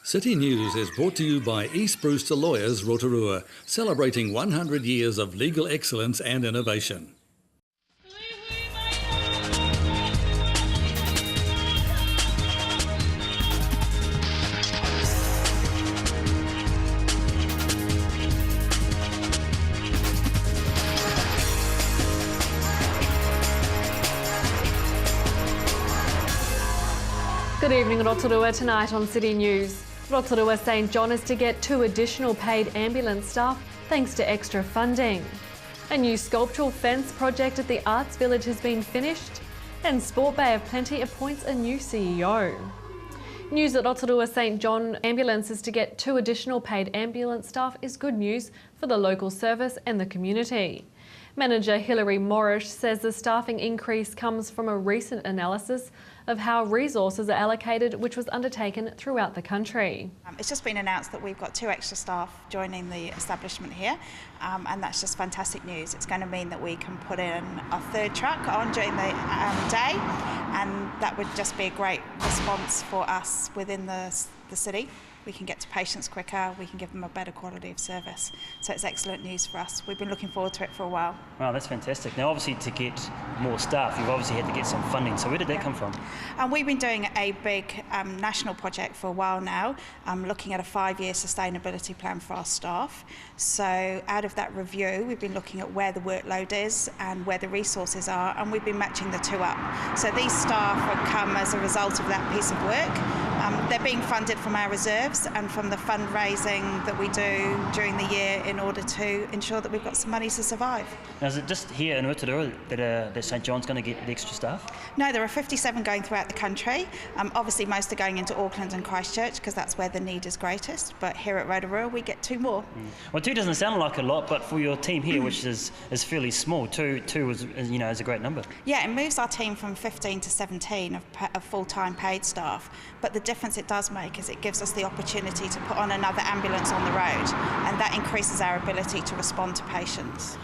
City News is brought to you by East Brewster Lawyers Rotorua, celebrating 100 years of legal excellence and innovation. Good evening, Rotorua. Tonight on City News. Rotorua St John is to get 2 additional paid ambulance staff thanks to extra funding. A new sculptural fence project at the Arts Village has been finished, and Sport Bay of Plenty appoints a new CEO. News that Rotorua St John Ambulance is to get 2 additional paid ambulance staff is good news for the local service and the community. Manager Hilary Morrish says the staffing increase comes from a recent analysis of how resources are allocated, which was undertaken throughout the country. It's just been announced that we've got 2 extra staff joining the establishment here, and that's just fantastic news. It's going to mean that we can put in a 3rd truck on during the day, and that would just be a great response for us within the city. We can get to patients quicker, we can give them a better quality of service. So it's excellent news for us. We've been looking forward to it for a while. Wow, that's fantastic. Now obviously to get more staff, you've obviously had to get some funding. So where did that come from? We've been doing a big national project for a while now, looking at a 5-year sustainability plan for our staff. So out of that review, we've been looking at where the workload is and where the resources are, and we've been matching the 2 up. So these staff have come as a result of that piece of work. They're being funded from our reserves and from the fundraising that we do during the year in order to ensure that we've got some money to survive. Now, is it just here in Rotorua that St John's going to get the extra staff? No, there are 57 going throughout the country. Obviously most are going into Auckland and Christchurch because that's where the need is greatest, but here at Rotorua we get 2 more. Well, 2 doesn't sound like a lot, but for your team here, which is fairly small, 2 is a great number. Yeah, it moves our team from 15 to 17 of full-time paid staff, but the difference it does make is it gives us the opportunity to put on another ambulance on the road, and that increases our ability to respond to patients.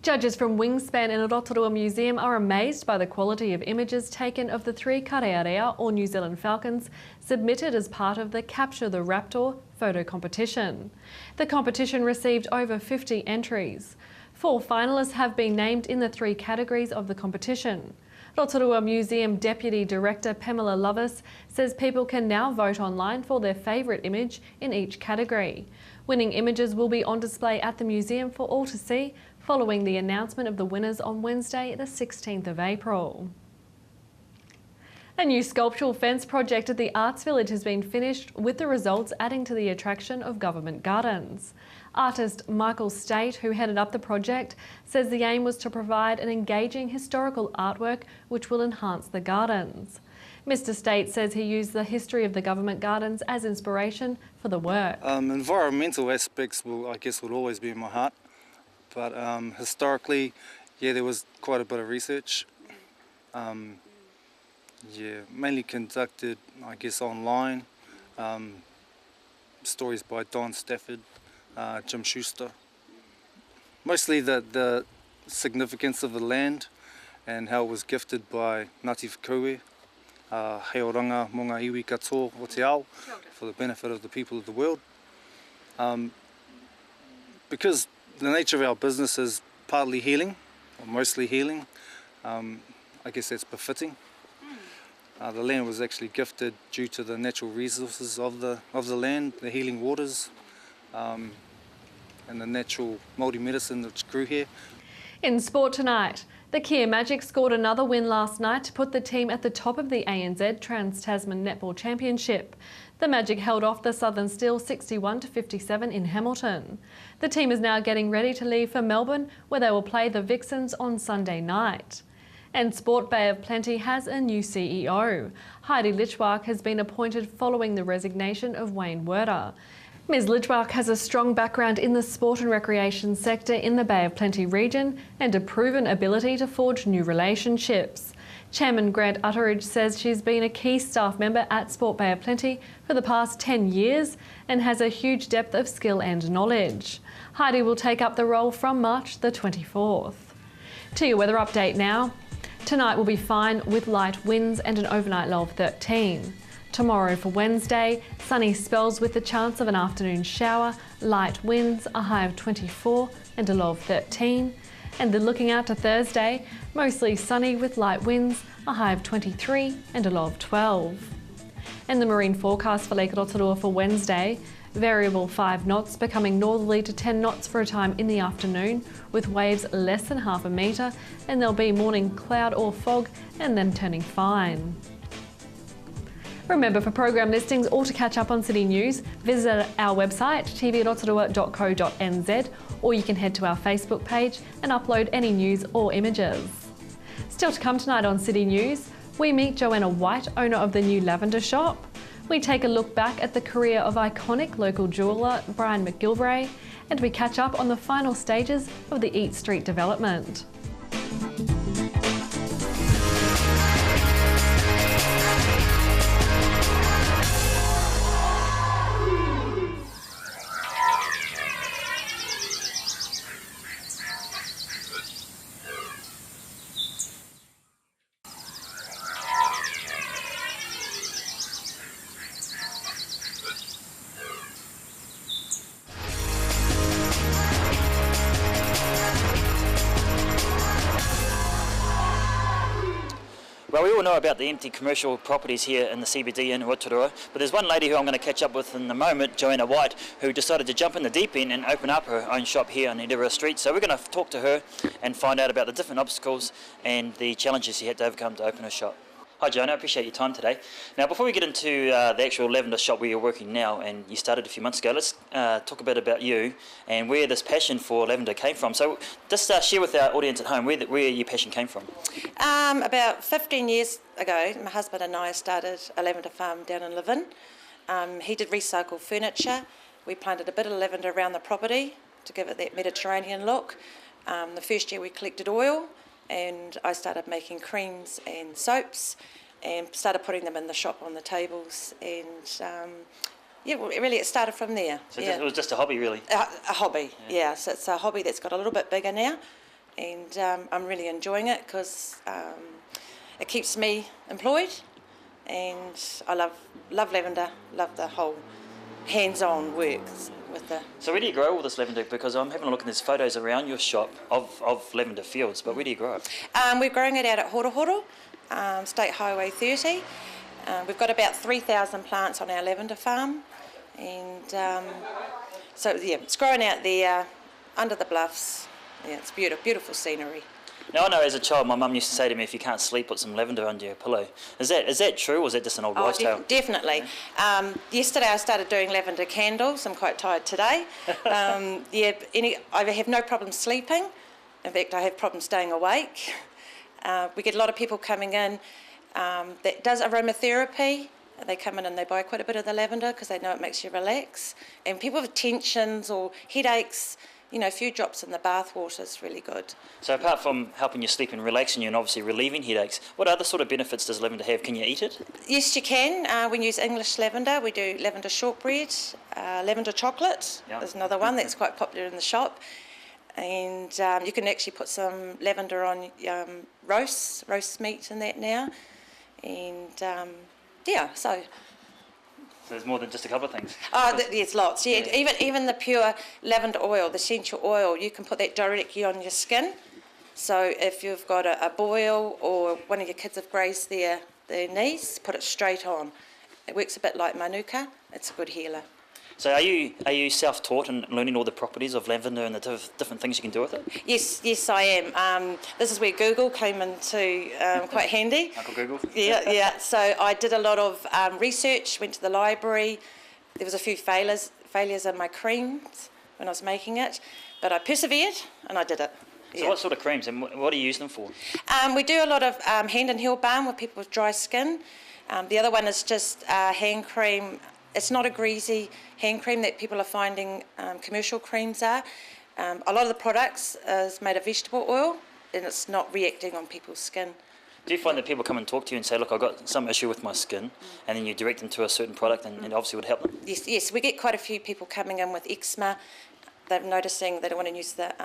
Judges from Wingspan in a Rotorua museum are amazed by the quality of images taken of the 3 karearea, or New Zealand falcons, submitted as part of the Capture the Raptor photo competition. The competition received over 50 entries. 4 finalists have been named in the 3 categories of the competition. Rotorua Museum Deputy Director Pamela Lovis says people can now vote online for their favourite image in each category. Winning images will be on display at the museum for all to see following the announcement of the winners on Wednesday, the 16th of April. A new sculptural fence project at the Arts Village has been finished, with the results adding to the attraction of government gardens. Artist Michael State, who headed up the project, says the aim was to provide an engaging historical artwork which will enhance the gardens. Mr State says he used the history of the government gardens as inspiration for the work. Environmental aspects would always be in my heart, but historically, yeah, there was quite a bit of research. Mainly conducted, online. Stories by Don Stafford, Jim Schuster. Mostly the significance of the land and how it was gifted by Ngāti Whakaue, hei oranga mō ngā iwi katoa o te ao, for the benefit of the people of the world. Because the nature of our business is partly healing, or mostly healing, I guess that's befitting. The land was actually gifted due to the natural resources of the land, the healing waters, and the natural Māori medicine that's grew here. In sport tonight, the Kia Magic scored another win last night to put the team at the top of the ANZ Trans-Tasman Netball Championship. The Magic held off the Southern Steel 61-57 in Hamilton. The team is now getting ready to leave for Melbourne, where they will play the Vixens on Sunday night. And Sport Bay of Plenty has a new CEO. Heidi Litchwark has been appointed following the resignation of Wayne Werder. Ms Litchwark has a strong background in the sport and recreation sector in the Bay of Plenty region and a proven ability to forge new relationships. Chairman Grant Utteridge says she's been a key staff member at Sport Bay of Plenty for the past 10 years and has a huge depth of skill and knowledge. Heidi will take up the role from March the 24th. To your weather update now. Tonight will be fine with light winds and an overnight low of 13. Tomorrow for Wednesday, sunny spells with the chance of an afternoon shower, light winds, a high of 24 and a low of 13. And then looking out to Thursday, mostly sunny with light winds, a high of 23 and a low of 12. And the marine forecast for Lake Rotorua for Wednesday, variable 5 knots becoming northerly to 10 knots for a time in the afternoon, with waves less than half a metre, and there'll be morning cloud or fog and then turning fine. Remember, for program listings or to catch up on City News, visit our website tvrotorua.co.nz, or you can head to our Facebook page and upload any news or images. Still to come tonight on City News, we meet Joanna White, owner of the new lavender shop. We take a look back at the career of iconic local jeweller Brian McGilvray, and we catch up on the final stages of the Eat Street development. Well, we all know about the empty commercial properties here in the CBD in Rotorua, but there's one lady who I'm going to catch up with in a moment, Joanna White, who decided to jump in the deep end and open up her own shop here on Rotorua Street. So we're going to talk to her and find out about the different obstacles and the challenges she had to overcome to open her shop. Hi Joanna, I appreciate your time today. Now before we get into the actual lavender shop where you're working now, and you started a few months ago, let's talk a bit about you and where this passion for lavender came from. So just share with our audience at home where your passion came from. About 15 years ago, my husband and I started a lavender farm down in Levin. He did recycle furniture. We planted a bit of lavender around the property to give it that Mediterranean look. The first year we collected oil, and I started making creams and soaps and started putting them in the shop on the tables, and really it started from there. So it was just a hobby really? A hobby, yeah. So it's a hobby that's got a little bit bigger now, and I'm really enjoying it because it keeps me employed, and I love lavender, love the whole hands-on work with the... So where do you grow all this lavender? Because I'm having a look and there's photos around your shop of lavender fields, but where do you grow it? We're growing it out at Rotorua, State Highway 30. We've got about 3,000 plants on our lavender farm, and it's growing out there under the bluffs. Yeah, it's beautiful scenery. Now I know as a child my mum used to say to me, if you can't sleep, put some lavender under your pillow. Is that true, or is that just an old wives' tale? Definitely. Yesterday I started doing lavender candles. I'm quite tired today. I have no problem sleeping. In fact, I have problems staying awake. We get a lot of people coming in that does aromatherapy. They come in and they buy quite a bit of the lavender because they know it makes you relax. And people with tensions or headaches, a few drops in the bath water is really good. So apart from helping you sleep and relaxing you and obviously relieving headaches, what other sort of benefits does lavender have? Can you eat it? Yes, you can. We use English lavender. We do lavender shortbread, lavender chocolate. Yep. There's another one that's quite popular in the shop. And you can actually put some lavender on roast meat and that now. And so there's more than just a couple of things. There's lots. Yeah. Even the pure lavender oil, the essential oil, you can put that directly on your skin. So if you've got a boil or one of your kids have grazed their knees, put it straight on. It works a bit like manuka. It's a good healer. So are you self-taught and learning all the properties of lavender and the different things you can do with it? Yes, I am. This is where Google came into quite handy. Uncle Google? Yeah. So I did a lot of research, went to the library. There was a few failures in my creams when I was making it, but I persevered and I did it. So what sort of creams and what do you use them for? We do a lot of hand and heel balm with people with dry skin. The other one is just hand cream. It's not a greasy hand cream that people are finding commercial creams are. A lot of the products is made of vegetable oil and it's not reacting on people's skin. Do you find that people come and talk to you and say, look, I've got some issue with my skin, and then you direct them to a certain product and it obviously would help them? Yes, we get quite a few people coming in with eczema. They're noticing they don't want to use the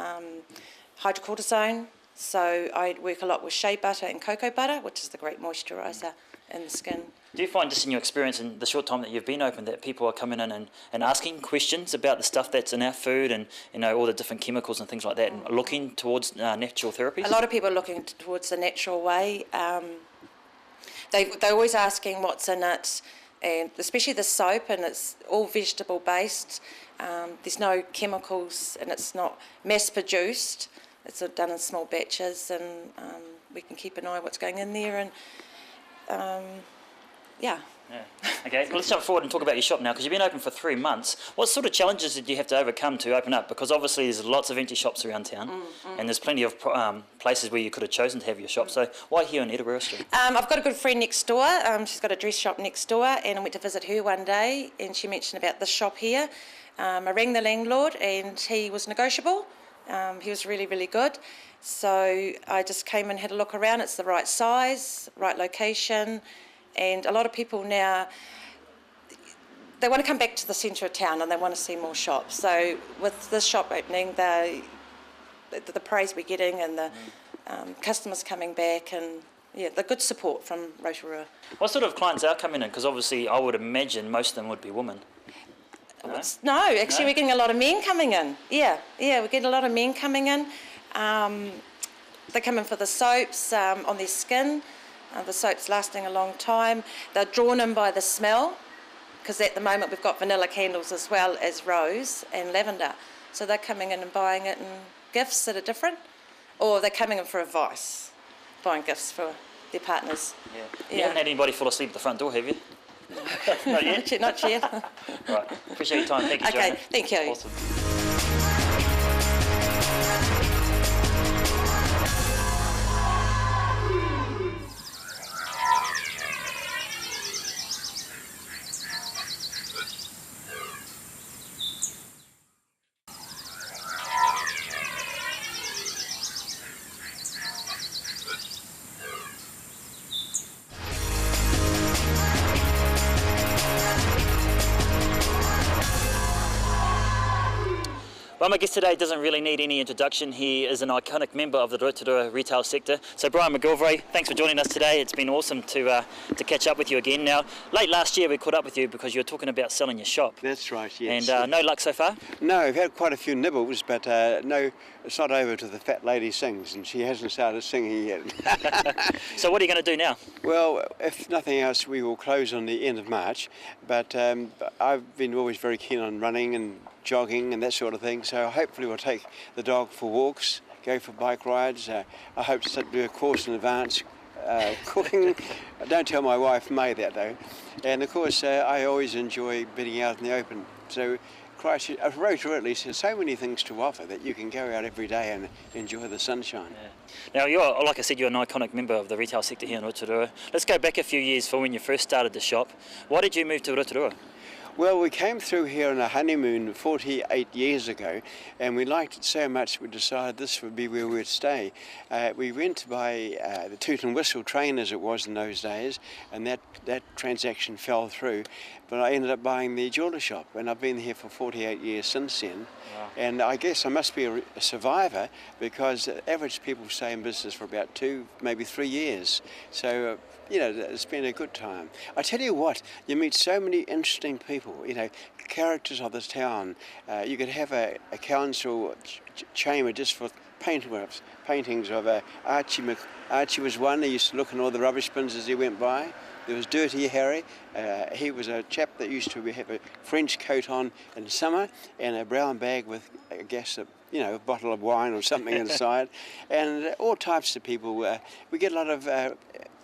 hydrocortisone, so I work a lot with shea butter and cocoa butter, which is the great moisturiser in the skin. Do you find, just in your experience in the short time that you've been open, that people are coming in and asking questions about the stuff that's in our food and, you know, all the different chemicals and things like that, and looking towards natural therapies? A lot of people are looking towards the natural way. They're always asking what's in it, and especially the soap, and it's all vegetable based. There's no chemicals, and it's not mass produced. It's done in small batches, and we can keep an eye on what's going in there. And yeah. Okay, well, let's jump forward and talk about your shop now, because you've been open for 3 months. What sort of challenges did you have to overcome to open up? Because obviously there's lots of empty shops around town, and there's plenty of places where you could have chosen to have your shop. So why here on Edinburgh Street? I've got a good friend next door. She's got a dress shop next door, and I went to visit her one day, and she mentioned about the shop here. I rang the landlord, and he was negotiable. He was really, really good. So I just came and had a look around. It's the right size, right location, and a lot of people now, they want to come back to the centre of town and they want to see more shops. So with this shop opening, the praise we're getting and the customers coming back, and yeah, the good support from Rotorua. What sort of clients are coming in? Because obviously I would imagine most of them would be women. No, actually we're getting a lot of men coming in. Yeah, we're getting a lot of men coming in. They come in for the soaps on their skin. The soap's lasting a long time. They're drawn in by the smell, because at the moment we've got vanilla candles as well as rose and lavender. So they're coming in and buying it in gifts that are different, or they're coming in for advice, buying gifts for their partners. You haven't had anybody fall asleep at the front door, have you? Not yet? Not yet. Right, appreciate your time. Thank you, Joanna. Okay, thank you. Awesome. Well, my guest today doesn't really need any introduction. He is an iconic member of the Rotorua retail sector. So Brian McGilvray, thanks for joining us today. It's been awesome to catch up with you again. Now, late last year we caught up with you because you were talking about selling your shop. That's right, yes. And no luck so far? No, I've had quite a few nibbles, but no, it's not over till the fat lady sings, and she hasn't started singing yet. So what are you going to do now? Well, if nothing else, we will close on the end of March, but I've been always very keen on running and jogging and that sort of thing, so hopefully we'll take the dog for walks, go for bike rides. I hope to do a course in advance, cooking. Don't tell my wife May that though. And of course I always enjoy being out in the open. So Christchurch, Rotorua at least, has so many things to offer that you can go out every day and enjoy the sunshine. Yeah. Now, you're, like I said, you're an iconic member of the retail sector here in Rotorua. Let's go back a few years for when you first started the shop. Why did you move to Rotorua? Well, we came through here on a honeymoon 48 years ago, and we liked it so much we decided this would be where we'd stay. We went to buy the Toot and Whistle train, as it was in those days, and that transaction fell through. But I ended up buying the jeweller shop, and I've been here for 48 years since then. Wow. And I guess I must be a survivor, because average people stay in business for about 2, maybe 3 years. So, you know, it's been a good time. I tell you what, you meet so many interesting people, you know, characters of this town. You could have a council chamber just for paintings of Archie. Archie was one. He used to look in all the rubbish bins as he went by. There was Dirty Harry. He was a chap that used to have a French coat on in summer and a brown bag with, I guess, a bottle of wine or something inside. And all types of people. We get a lot of,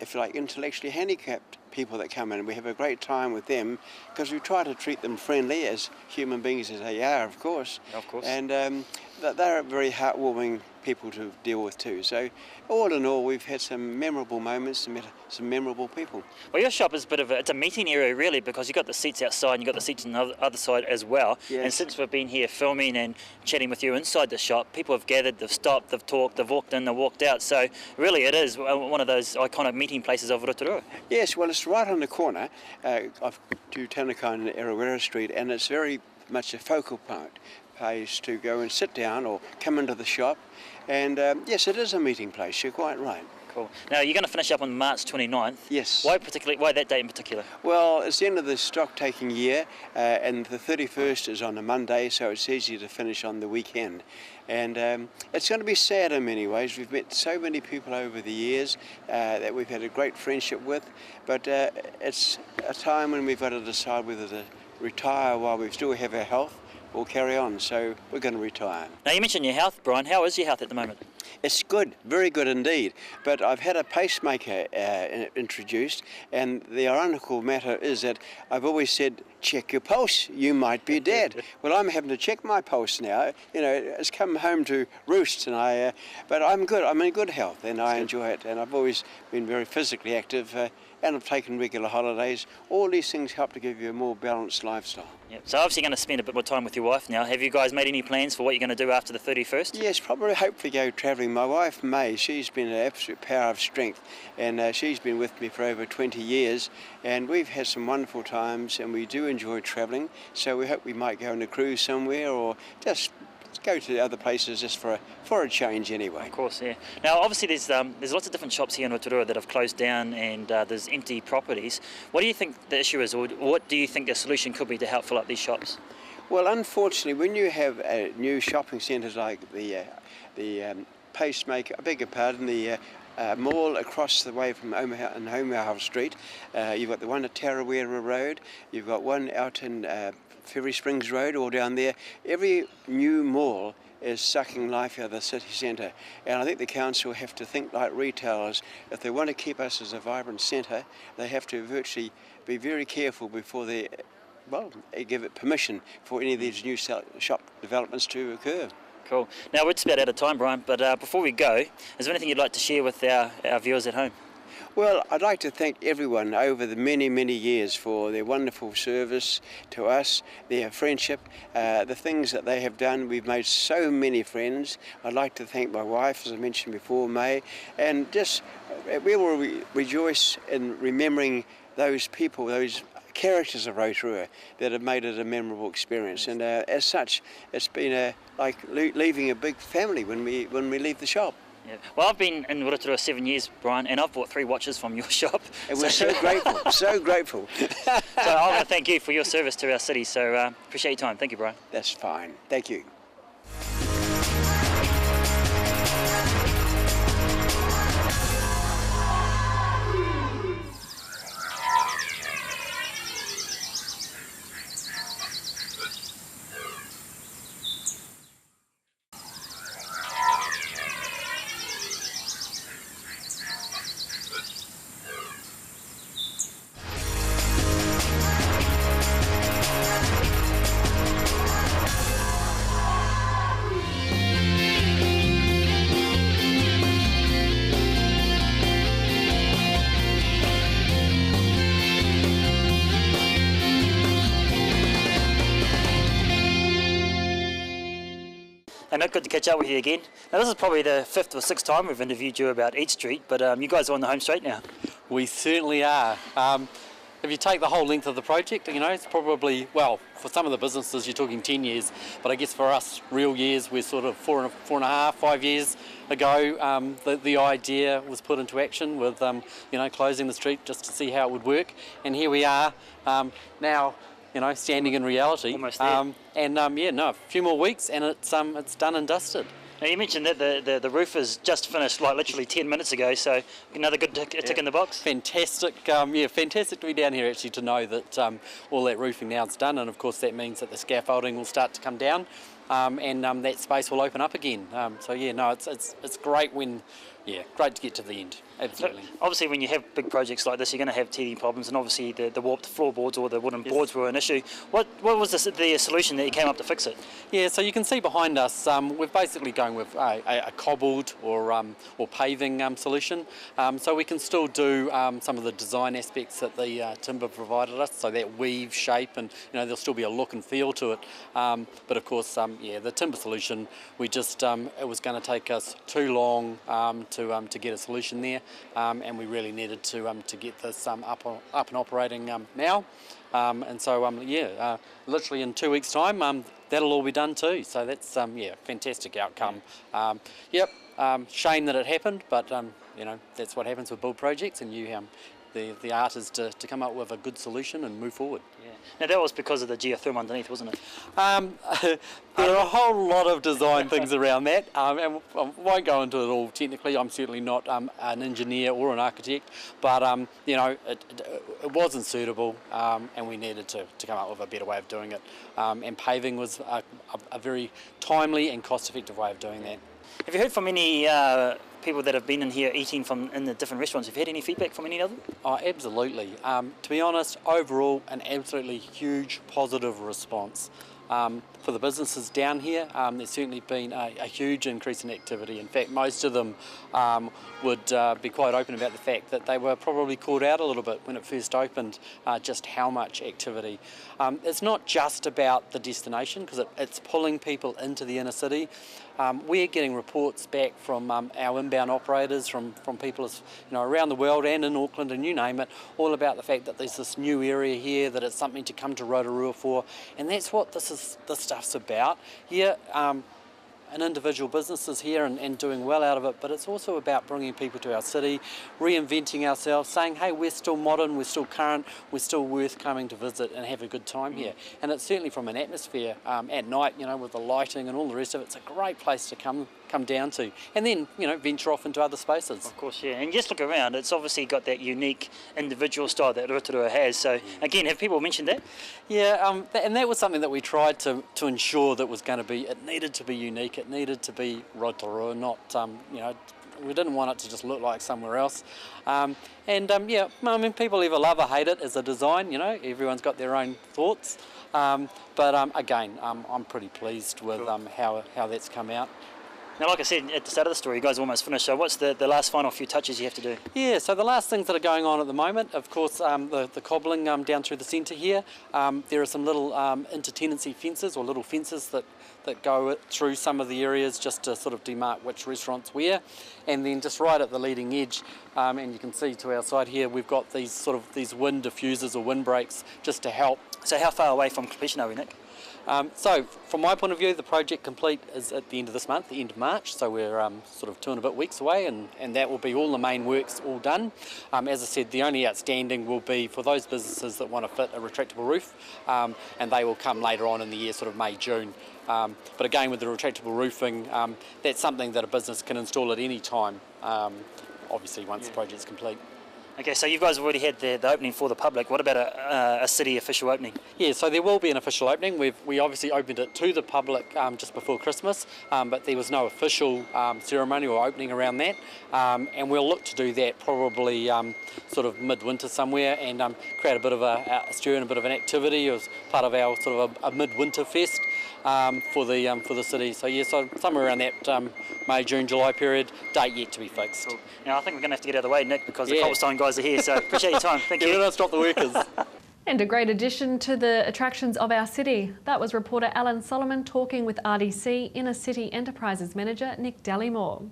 if you like, intellectually handicapped people that come in, and we have a great time with them because we try to treat them friendly as human beings as they are, of course. Of course. And they're very heartwarming people to deal with too. So all in all, we've had some memorable moments and met some memorable people. Well, your shop is it's a meeting area really, because you've got the seats outside and you've got the seats on the other side as well. Yes. And since we've been here filming and chatting with you inside the shop, people have gathered, they've stopped, they've talked, they've walked in, they've walked out. So really it is one of those iconic meeting places of Rotorua. Yes, well, it's right on the corner of Tanaka and Rotorua Street, and it's very much a focal place to go and sit down or come into the shop. And yes, it is a meeting place, you're quite right. Cool. Now, you're going to finish up on March 29th. Yes. Why that date in particular? Well, it's the end of the stock taking year, and the 31st is on a Monday, so it's easy to finish on the weekend. And it's going to be sad in many ways. We've met so many people over the years that we've had a great friendship with, but it's a time when we've got to decide whether to retire while we still have our health or carry on, so we're going to retire. Now, you mentioned your health, Brian. How is your health at the moment? It's good, very good indeed. But I've had a pacemaker introduced, and the ironical matter is that I've always said, check your pulse, you might be dead. Well, I'm having to check my pulse now. You know, it's come home to roost, and but I'm good. I'm in good health, and I enjoy it. And I've always been very physically active, and I've taken regular holidays. All these things help to give you a more balanced lifestyle. Yep. So obviously you're going to spend a bit more time with your wife now. Have you guys made any plans for what you're going to do after the 31st? Yes, probably hopefully go travelling. My wife May, she's been an absolute power of strength, and she's been with me for over 20 years, and we've had some wonderful times, and we do enjoy travelling, so we hope we might go on a cruise somewhere or just go to other places just for a change anyway. Of course, yeah. Now, obviously, there's lots of different shops here in Rotorua that have closed down, and there's empty properties. What do you think the issue is, or what do you think the solution could be to help fill up these shops? Well, unfortunately, when you have new shopping centres like the Pacemaker, I beg your pardon, the mall across the way from Homehouse Street, you've got the one at Tarawera Road, you've got one out in Ferry Springs Road, all down there. Every new mall is sucking life out of the city centre, and I think the council have to think like retailers. If they want to keep us as a vibrant centre, they have to virtually be very careful before they give it permission for any of these new shop developments to occur. Cool. Now, we're just about out of time, Brian, but before we go, is there anything you'd like to share with our viewers at home? Well, I'd like to thank everyone over the many, many years for their wonderful service to us, their friendship, the things that they have done. We've made so many friends. I'd like to thank my wife, as I mentioned before, May, and just we will rejoice in remembering those people, those characters of Rotorua that have made it a memorable experience. And as such, it's been like leaving a big family when we leave the shop. Yeah. Well, I've been in Rotorua 7 years, Brian, and I've bought 3 watches from your shop. And we're so grateful, so grateful. So I want to thank you for your service to our city, so appreciate your time. Thank you, Brian. That's fine. Thank you. Hey mate, good to catch up with you again. Now this is probably the 5th or 6th time we've interviewed you about Eat Street, but you guys are on the home straight now. We certainly are. If you take the whole length of the project, you know, it's probably, well, for some of the businesses you're talking 10 years, but I guess for us, real years, we're sort of 4.5 years ago. The idea was put into action with, you know, closing the street just to see how it would work, and here we are now. You know, standing in reality. Almost there. A few more weeks and it's done and dusted. Now you mentioned that the roof is just finished, like literally 10 minutes ago, so another good tick in the box. Fantastic, fantastic to be down here actually to know that all that roofing now is done, and of course that means that the scaffolding will start to come down, and that space will open up again. It's great when, great to get to the end. Absolutely. So obviously, when you have big projects like this, you're going to have teething problems, and obviously the warped floorboards or the wooden boards were an issue. What was the solution that you came up to fix it? Yeah, so you can see behind us, we're basically going with a cobbled or paving solution. So we can still do some of the design aspects that the timber provided us, so that weave shape, and you know there'll still be a look and feel to it. But of course, the timber solution, we just it was going to take us too long to get a solution there, and we really needed to get this up and operating now. And so literally in 2 weeks' time, that'll all be done too. So that's fantastic outcome. Shame that it happened, but that's what happens with build projects, and the art is to come up with a good solution and move forward. Yeah. Now that was because of the geothermal underneath, wasn't it? There are a whole lot of design things around that, and I won't go into it all technically. I'm certainly not an engineer or an architect, but it wasn't suitable, and we needed to come up with a better way of doing it. And paving was a very timely and cost-effective way of doing that. Have you heard from any people that have been in here eating in the different restaurants? Have you had any feedback from any of them? Oh, absolutely. To be honest, overall, an absolutely huge positive response. For the businesses down here, there's certainly been a huge increase in activity. In fact, most of them would be quite open about the fact that they were probably caught out a little bit when it first opened, just how much activity. It's not just about the destination, because it's pulling people into the inner city. We're getting reports back from our inbound operators, from people around the world and in Auckland and you name it, all about the fact that there's this new area here, that it's something to come to Rotorua for, and that's what this stuff's about. Here, an individual businesses here and doing well out of it, but it's also about bringing people to our city, reinventing ourselves, saying, hey, we're still modern, we're still current, we're still worth coming to visit and have a good time here. And it's certainly from an atmosphere at night, with the lighting and all the rest of it, it's a great place to come down to, and then venture off into other spaces. Of course, yeah. And just look around, it's obviously got that unique individual style that Rotorua has. So again, have people mentioned that? Yeah, and that was something that we tried to ensure that was going to be. It needed to be unique. It needed to be Rotorua, not we didn't want it to just look like somewhere else. People either love or hate it as a design. Everyone's got their own thoughts. But again, I'm pretty pleased with how that's come out. Now, like I said at the start of the story, you guys are almost finished, so what's the last final few touches you have to do? Yeah, so the last things that are going on at the moment, of course, the cobbling down through the centre here. There are some little intertenancy fences, or little fences that go through some of the areas just to sort of demark which restaurants where. And then just right at the leading edge, and you can see to our side here, we've got these wind diffusers or wind breaks just to help. So how far away from completion are we, Nick? So from my point of view, the project complete is at the end of this month, the end of March, so we're sort of 2 and a bit weeks away, and that will be all the main works all done. As I said, the only outstanding will be for those businesses that want to fit a retractable roof, and they will come later on in the year, sort of May, June. But again, with the retractable roofing, that's something that a business can install at any time, obviously once the project's complete. Okay, so you guys have already had the opening for the public. What about a city official opening? Yeah, so there will be an official opening. We obviously opened it to the public just before Christmas, but there was no official ceremony or opening around that. And we'll look to do that probably sort of midwinter somewhere, and create a bit of a stir and a bit of an activity as part of our sort of a midwinter fest for the city. So yeah, so somewhere around that May, June, July period. Date yet to be fixed. Cool. Now I think we're going to have to get out of the way, Nick, because the cobblestone guys are here. So appreciate your time. Thank you. Let's stop the workers. And a great addition to the attractions of our city. That was reporter Alan Solomon talking with RDC Inner City Enterprises Manager Nick Dallymore.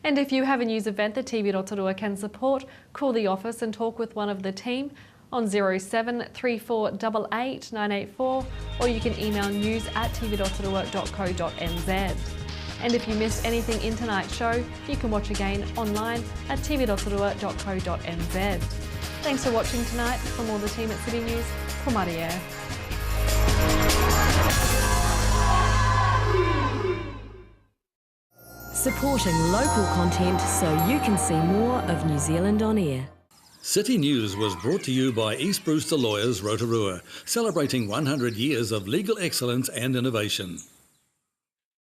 And if you have a news event that TV Rotorua can support, call the office and talk with one of the team on 073488 984, or you can email news@tvrotorua.co.nz. And if you missed anything in tonight's show, you can watch again online at tvrotorua.co.nz. Thanks for watching tonight. From all the team at City News, ko Maria. Supporting local content so you can see more of New Zealand on air. City News was brought to you by East Brewster Lawyers Rotorua, celebrating 100 years of legal excellence and innovation.